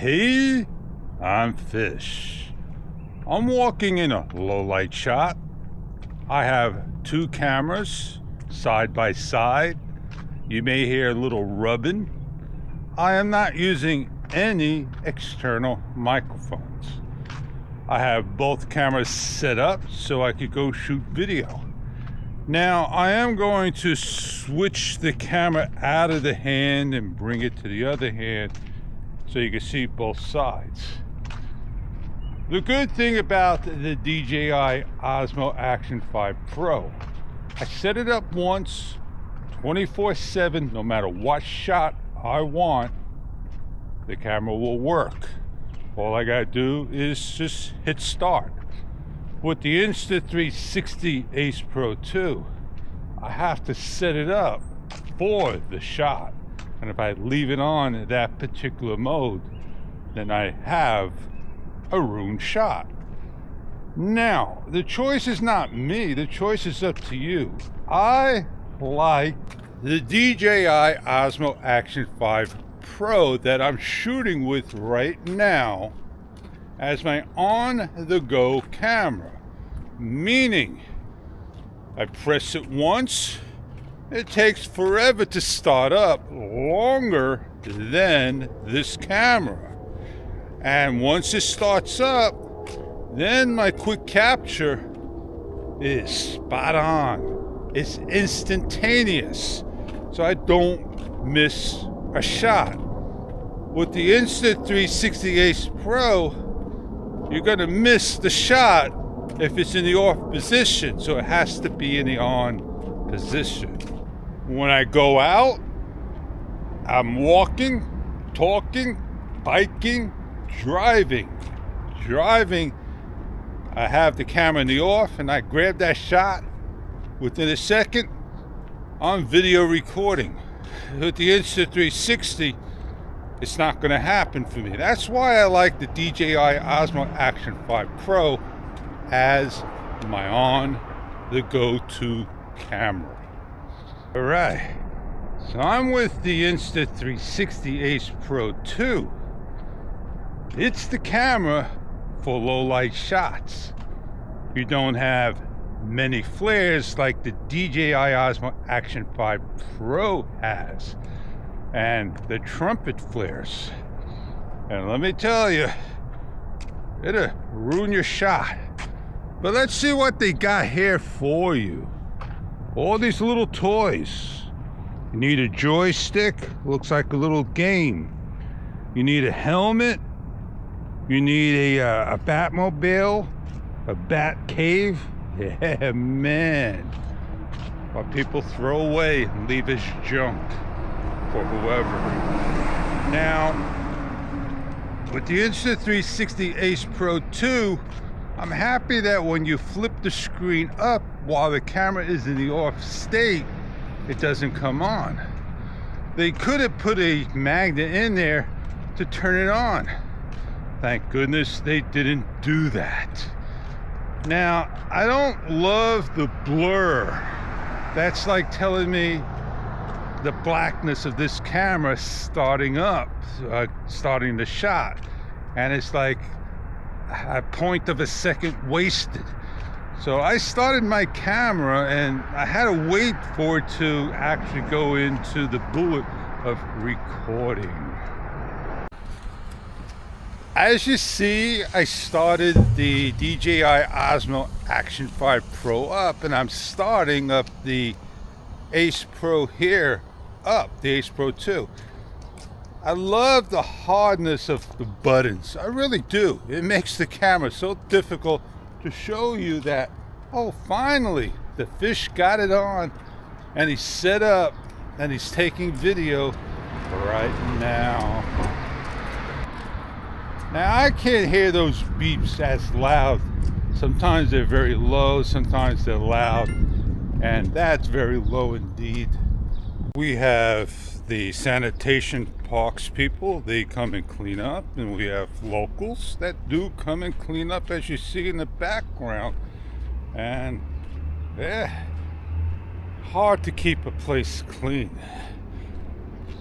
Hey, I'm Fish. I'm walking in a low light shot. I have two cameras side by side. You may hear a little rubbing. I am not using any external microphones. I have both cameras set up so I could go shoot video. Now I am going to switch the camera out of the hand and bring it to the other hand so you can see both sides. The good thing about the DJI Osmo Action 5 Pro, I set it up once, 24/7, no matter what shot I want, the camera will work. All I gotta do is just hit start. With the Insta360 Ace Pro 2, I have to set it up for the shot. And if I leave it on that particular mode, then I have a ruined shot. Now, the choice is not me, the choice is up to you. I like the DJI Osmo Action 5 Pro that I'm shooting with right now as my on-the-go camera. Meaning, I press it once, it takes forever to start up, longer than this camera. And once it starts up, then my quick capture is spot on. It's instantaneous, so I don't miss a shot. With the Insta360 Ace Pro, you're gonna miss the shot if it's in the off position, so it has to be in the on position. When I go out, I'm walking, talking, biking, driving. I have the camera in the off and I grab that shot. Within a second, I'm video recording. With the Insta360, it's not going to happen for me. That's why I like the DJI Osmo Action 5 Pro as my on-the-go-to camera. All right, so I'm with the Insta360 Ace Pro 2. It's the camera for low light shots. You don't have many flares like the DJI Osmo Action 5 Pro has, and the trumpet flares. And let me tell you, it'll ruin your shot. But let's see what they got here for you. All these little toys. You need a joystick, looks like a little game. You need a helmet. You need a Batmobile, a Bat Cave. Yeah, man. What people throw away and leave as junk for whoever. Now, with the Insta360 Ace Pro 2, I'm happy that when you flip the screen up while the camera is in the off state, it doesn't come on. They could have put a magnet in there to turn it on. Thank goodness they didn't do that. Now, I don't love the blur. That's like telling me the blackness of this camera starting the shot. And it's like a point of a second wasted. So I started my camera and I had to wait for it to actually go into the bullet of recording. As you see, I started the DJI Osmo Action 5 Pro up, and I'm starting up the Ace Pro here up, the Ace Pro 2. I love the hardness of the buttons. I really do. It makes the camera so difficult to show you that, oh, finally, the fish got it on, and he's set up, and he's taking video right now. Now, I can't hear those beeps as loud. Sometimes they're very low, sometimes they're loud, and that's very low indeed. We have the sanitation parks people, they come and clean up, and we have locals that do come and clean up, as you see in the background. And yeah, hard to keep a place clean.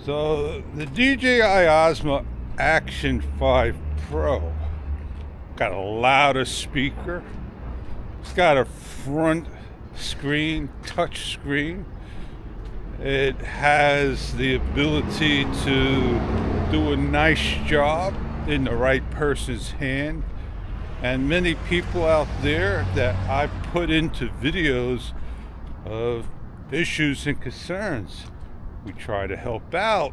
So the DJI Osmo Action 5 Pro. Got a louder speaker. It's got a front screen, touch screen. It has the ability to do a nice job in the right person's hand. And many people out there that I put into videos of issues and concerns, we try to help out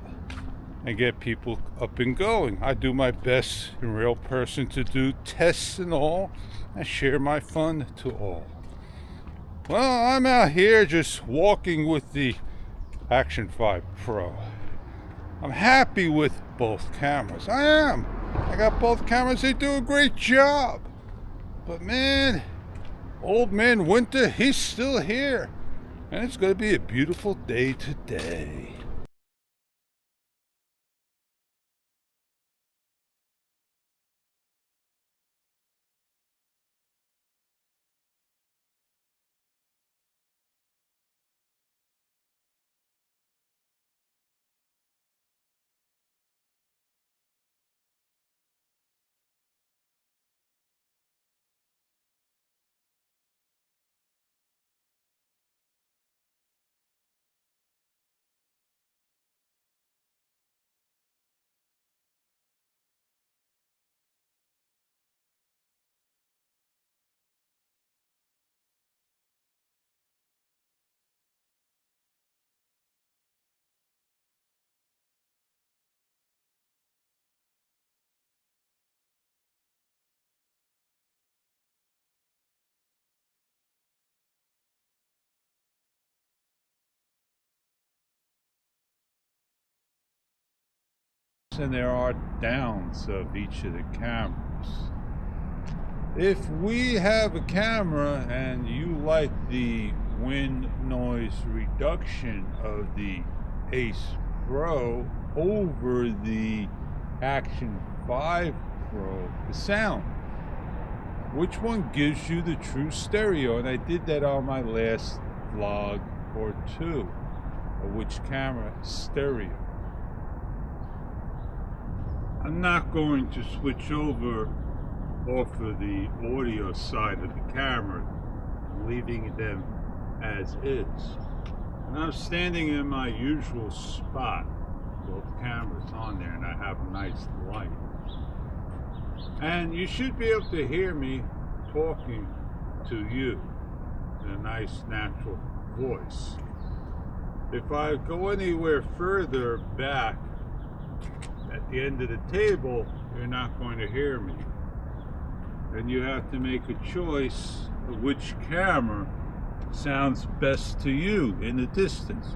and get people up and going. I do my best in real person to do tests and all, and share my fun to all. Well, I'm out here just walking with the Action 5 Pro. I'm happy with both cameras. I am. I got both cameras. They do a great job. But man, old man Winter, he's still here. And it's going to be a beautiful day today. And there are downs of each of the cameras. If we have a camera and you like the wind noise reduction of the Ace Pro over the Action 5 Pro, the sound, which one gives you the true stereo? And I did that on my last vlog or two, of which camera stereo. I'm not going to switch over off of the audio side of the camera, leaving them as is. And I'm standing in my usual spot, both cameras on there, and I have a nice light. And you should be able to hear me talking to you in a nice natural voice. If I go anywhere further back, at the end of the table, you're not going to hear me. And you have to make a choice of which camera sounds best to you in the distance.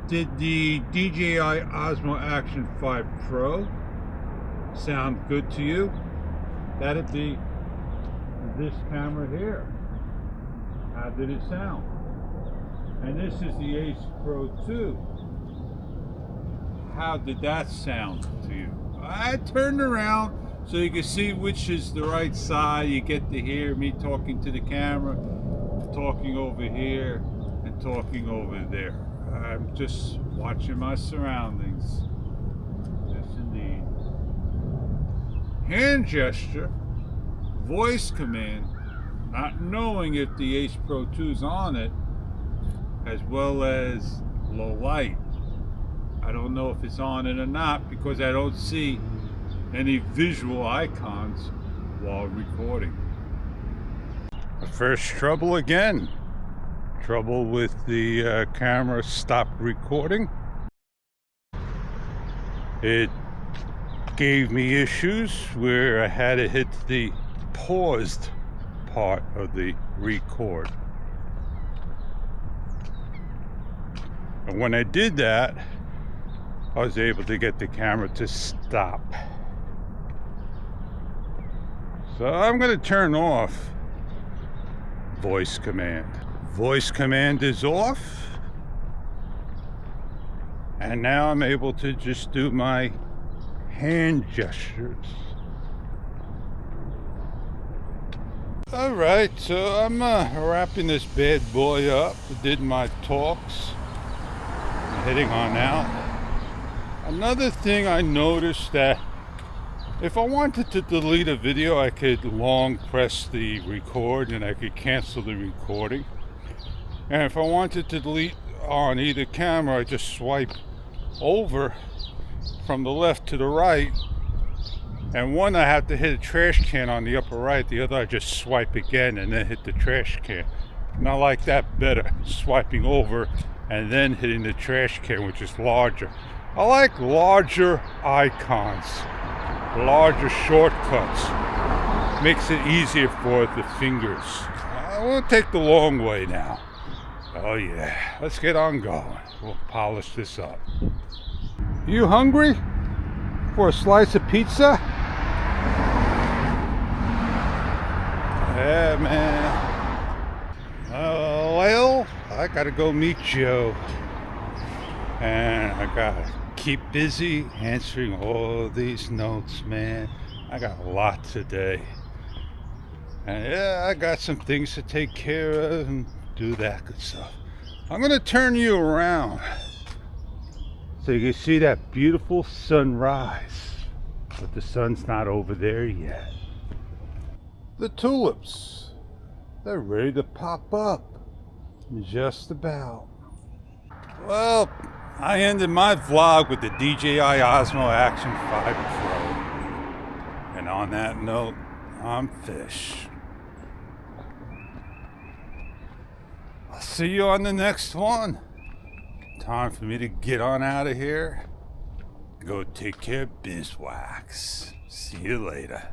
Did the DJI Osmo Action 5 Pro sound good to you? That'd be this camera here. How did it sound? And this is the Ace Pro 2. How did that sound to you? I turned around so you can see which is the right side. You get to hear me talking to the camera, talking over here, and talking over there. I'm just watching my surroundings. Yes, indeed. Hand gesture, voice command, not knowing if the Ace Pro 2 is on it, as well as low light. I don't know if it's on it or not because I don't see any visual icons while recording. First trouble again. Trouble with the camera stopped recording. It gave me issues where I had to hit the paused part of the record. And when I did that, I was able to get the camera to stop. So I'm going to turn off voice command. Voice command is off. And now I'm able to just do my hand gestures. Alright, so I'm wrapping this bad boy up. I did my talks. I'm heading on out. Another thing I noticed that if I wanted to delete a video, I could long press the record and I could cancel the recording. And if I wanted to delete on either camera, I just swipe over from the left to the right. And one I have to hit a trash can on the upper right, the other I just swipe again and then hit the trash can. And I like that better, swiping over and then hitting the trash can, which is larger. I like larger icons, larger shortcuts. Makes it easier for the fingers. I won't take the long way now. Oh yeah, let's get on going. We'll polish this up. You hungry for a slice of pizza? Yeah, man. Well, I gotta go meet Joe. And I gotta keep busy answering all these notes, man. I got a lot today. And yeah, I got some things to take care of and do that good stuff. I'm gonna turn you around so you can see that beautiful sunrise. But the sun's not over there yet. The tulips, they're ready to pop up. Just about. Well, I ended my vlog with the DJI Osmo Action 5 Pro. And on that note, I'm Fish. I'll see you on the next one. Time for me to get on out of here. Go take care of Bizwax. See you later.